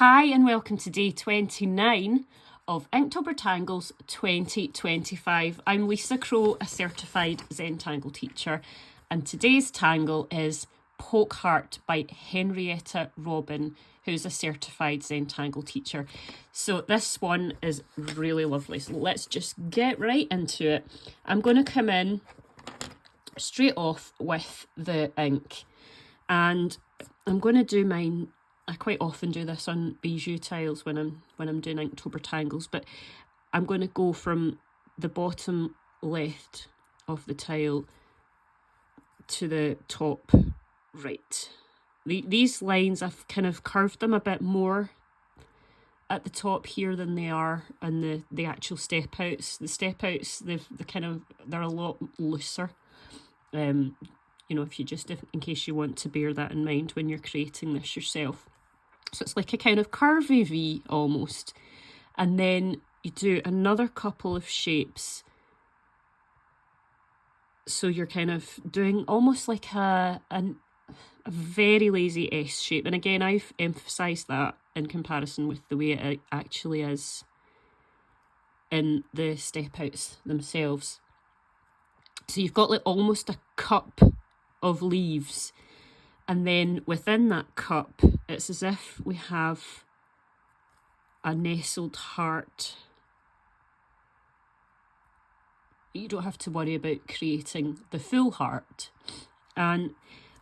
Hi and welcome to day 29 of Inktober Tangles 2025. I'm Lisa Crow, a certified Zentangle teacher, and today's tangle is Poke Heart by Henriëtte Robbens, who's a certified Zentangle teacher. So this one is really lovely. So let's just get right into it. I'm going to come in straight off with the ink, and I'm going to do mine. I quite often do this on bijou tiles when I'm doing Inktober Tangles, but I'm going to go from the bottom left of the tile to the top right. These lines, I've kind of curved them a bit more at the top here than they are in the actual step outs. The step outs, they're a lot looser. You know, in case you want to bear that in mind when you're creating this yourself. So it's like a kind of curvy V almost. And then you do another couple of shapes. So you're kind of doing almost like a very lazy S shape. And again, I've emphasised that in comparison with the way it actually is in the step outs themselves. So you've got like almost a cup of leaves. And then within that cup, it's as if we have a nestled heart. You don't have to worry about creating the full heart. And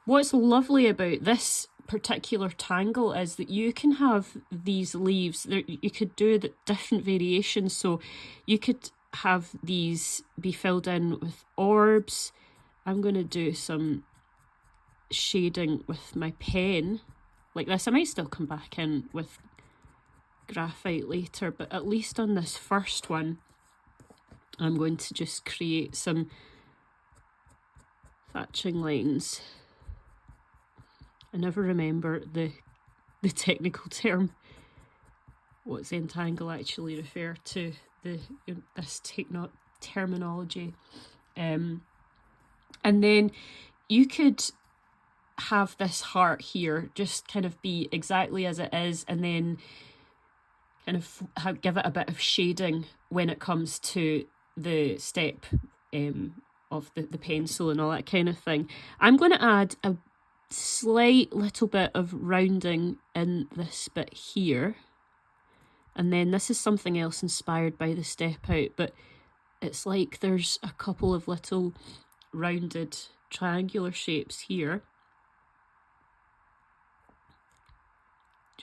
what's lovely about this particular tangle is that you can have these leaves. You could do the different variations. So you could have these be filled in with orbs. I'm going to do some shading with my pen like this. I might still come back in with graphite later, but at least on this first one I'm going to just create some thatching lines. I never remember the technical term, what Zentangle actually refer to this terminology. And then you could have this heart here just kind of be exactly as it is, and then kind of give it a bit of shading when it comes to the step of the pencil and all that kind of thing. I'm going to add a slight little bit of rounding in this bit here, and then this is something else inspired by the step out, but it's like there's a couple of little rounded triangular shapes here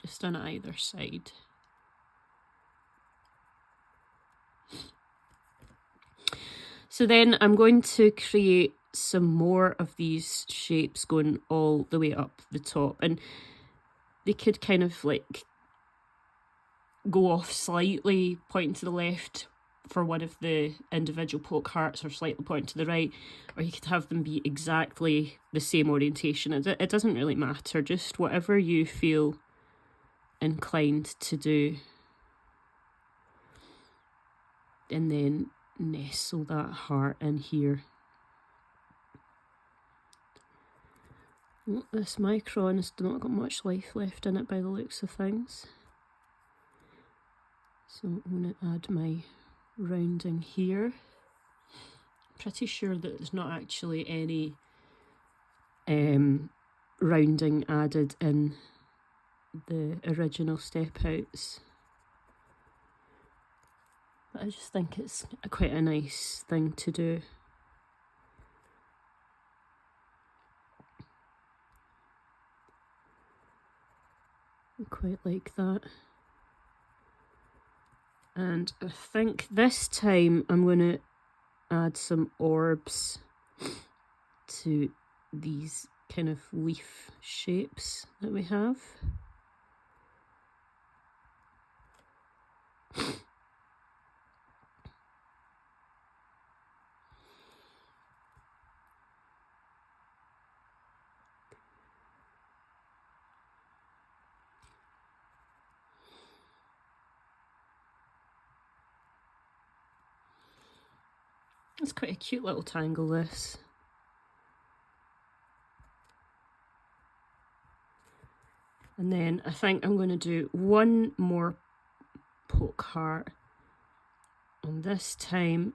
just on either side. So then I'm going to create some more of these shapes going all the way up the top, and they could kind of like go off slightly, pointing to the left for one of the individual poke hearts, or slightly pointing to the right, or you could have them be exactly the same orientation. It doesn't really matter, just whatever you feel inclined to do. And then nestle that heart in here. This micron has not got much life left in it by the looks of things. So I'm going to add my rounding here. Pretty sure that there's not actually any rounding added in the original step outs, but I just think it's quite a nice thing to do. I quite like that. And I think this time I'm going to add some orbs to these kind of leaf shapes that we have. It's quite a cute little tangle, this. And then I think I'm going to do one more poke heart, and this time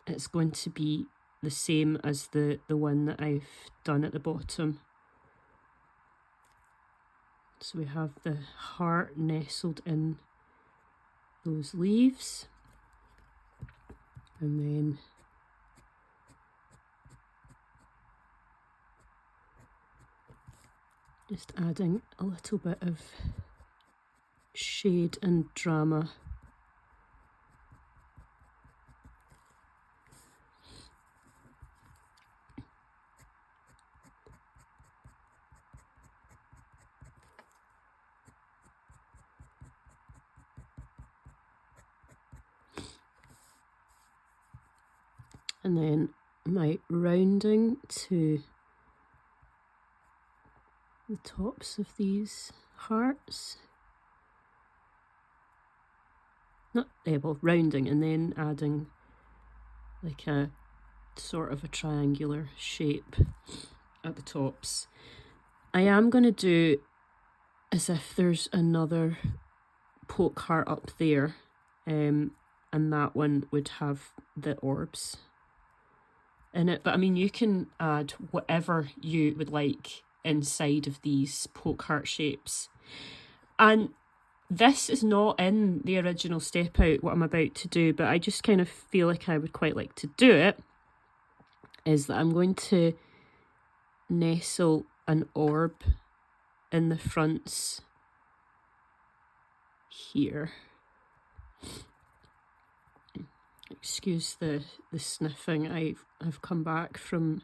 it's going to be the same as the one that I've done at the bottom. So we have the heart nestled in those leaves, and then just adding a little bit of shade and drama. And then my rounding to the tops of these hearts. Well, rounding and then adding like a sort of a triangular shape at the tops. I am going to do as if there's another poke heart up there, and that one would have the orbs in it. But I mean, you can add whatever you would like inside of these poke heart shapes. And this is not in the original step out, what I'm about to do, but I just kind of feel like I would quite like to do it, is that I'm going to nestle an orb in the fronts here. Excuse the sniffing. I've come back from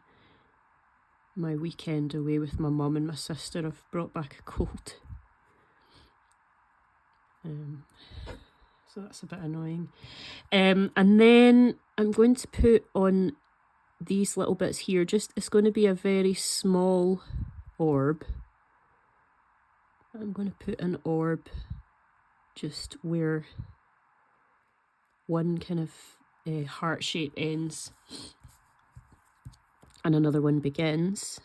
my weekend away with my mum and my sister. I've brought back a cold. So that's a bit annoying. And then I'm going to put on these little bits here. It's going to be a very small orb. I'm going to put an orb just where one kind of heart shape ends and another one begins.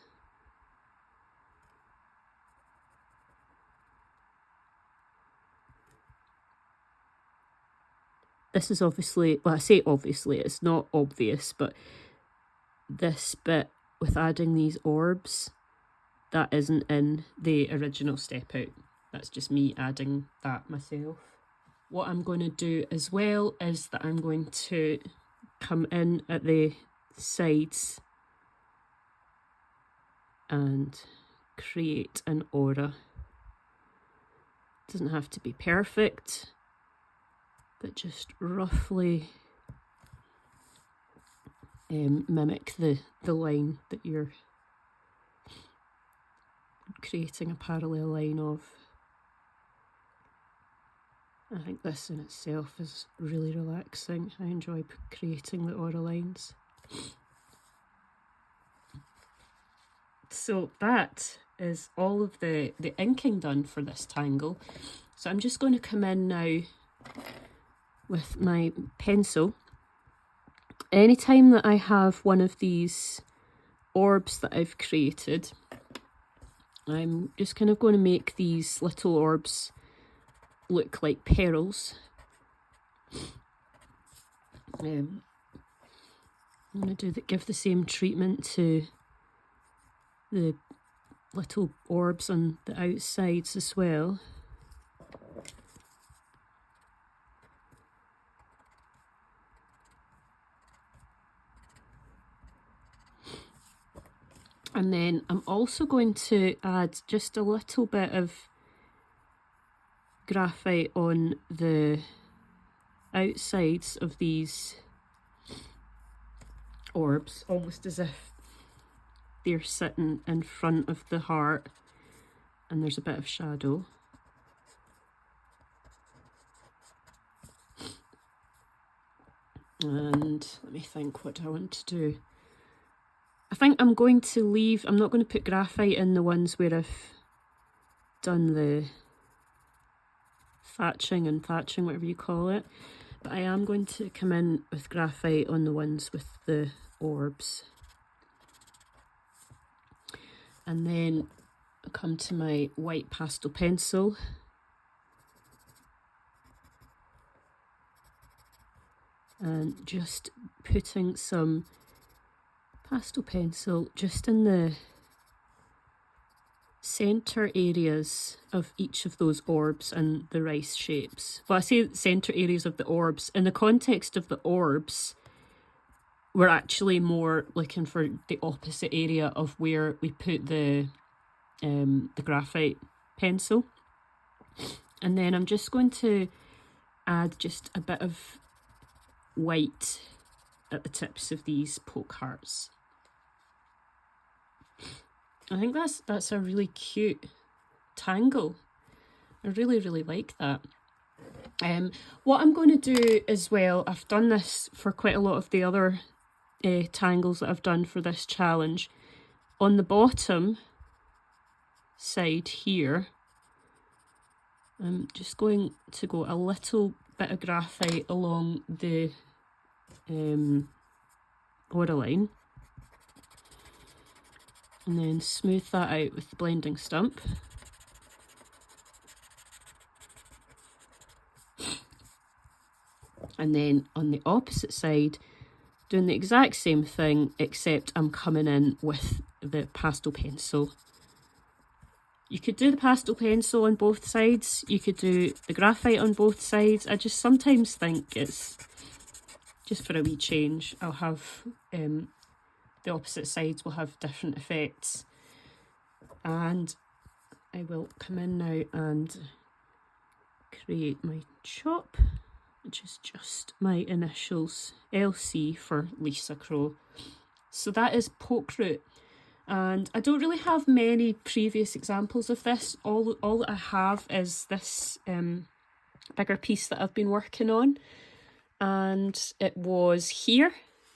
This is obviously, well, I say obviously, it's not obvious, but this bit with adding these orbs, that isn't in the original step out. That's just me adding that myself. What I'm going to do as well is that I'm going to come in at the sides and create an aura. It doesn't have to be perfect, but just roughly mimic the line that you're creating a parallel line of. I think this in itself is really relaxing. I enjoy creating the aura lines. So that is all of the inking done for this tangle. So I'm just going to come in now with my pencil. Anytime that I have one of these orbs that I've created, I'm just kind of going to make these little orbs look like pearls. I'm going to give the same treatment to the little orbs on the outsides as well. And then I'm also going to add just a little bit of graphite on the outsides of these orbs, almost as if they're sitting in front of the heart and there's a bit of shadow. And let me think, what do I want to do? I think I'm going to leave, I'm not going to put graphite in the ones where I've done the thatching, whatever you call it, but I am going to come in with graphite on the ones with the orbs. And then I come to my white pastel pencil and just putting some pastel pencil just in the centre areas of each of those orbs and the rice shapes. Well, I say centre areas of the orbs. In the context of the orbs, we're actually more looking for the opposite area of where we put the graphite pencil. And then I'm just going to add just a bit of white at the tips of these poke hearts. I think that's a really cute tangle. I really, really like that. What I'm going to do as well, I've done this for quite a lot of the other tangles that I've done for this challenge. On the bottom side here, I'm just going to go a little bit of graphite along the border line, and then smooth that out with the blending stump. And then on the opposite side, doing the exact same thing, except I'm coming in with the pastel pencil. You could do the pastel pencil on both sides, you could do the graphite on both sides. I just sometimes think it's just for a wee change. I'll have the opposite sides will have different effects. And I will come in now and create my chop, which is just my initials, LC for Lisa Crow. So that is poke root. And I don't really have many previous examples of this. All that I have is this bigger piece that I've been working on. And it was here.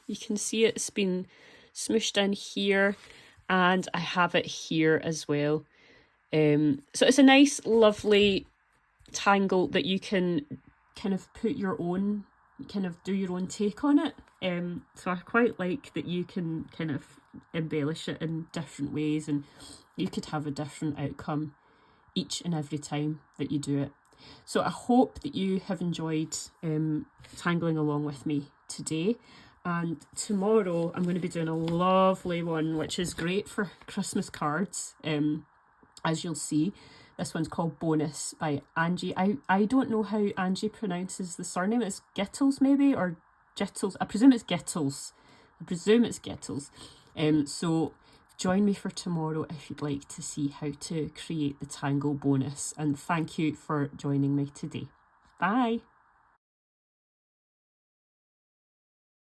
You can see it's been smooshed in here, and I have it here as well. So it's a nice, lovely tangle that you can kind of put your own, kind of do your own take on it. So I quite like that you can kind of embellish it in different ways, and you could have a different outcome each and every time that you do it. So I hope that you have enjoyed tangling along with me today. And tomorrow I'm going to be doing a lovely one, which is great for Christmas cards. As you'll see, this one's called Bonus by Angie. I don't know how Angie pronounces the surname. It's Gittles maybe, or Gittles. I presume it's Gittles. So join me for tomorrow if you'd like to see how to create the tangle bonus. And thank you for joining me today. Bye.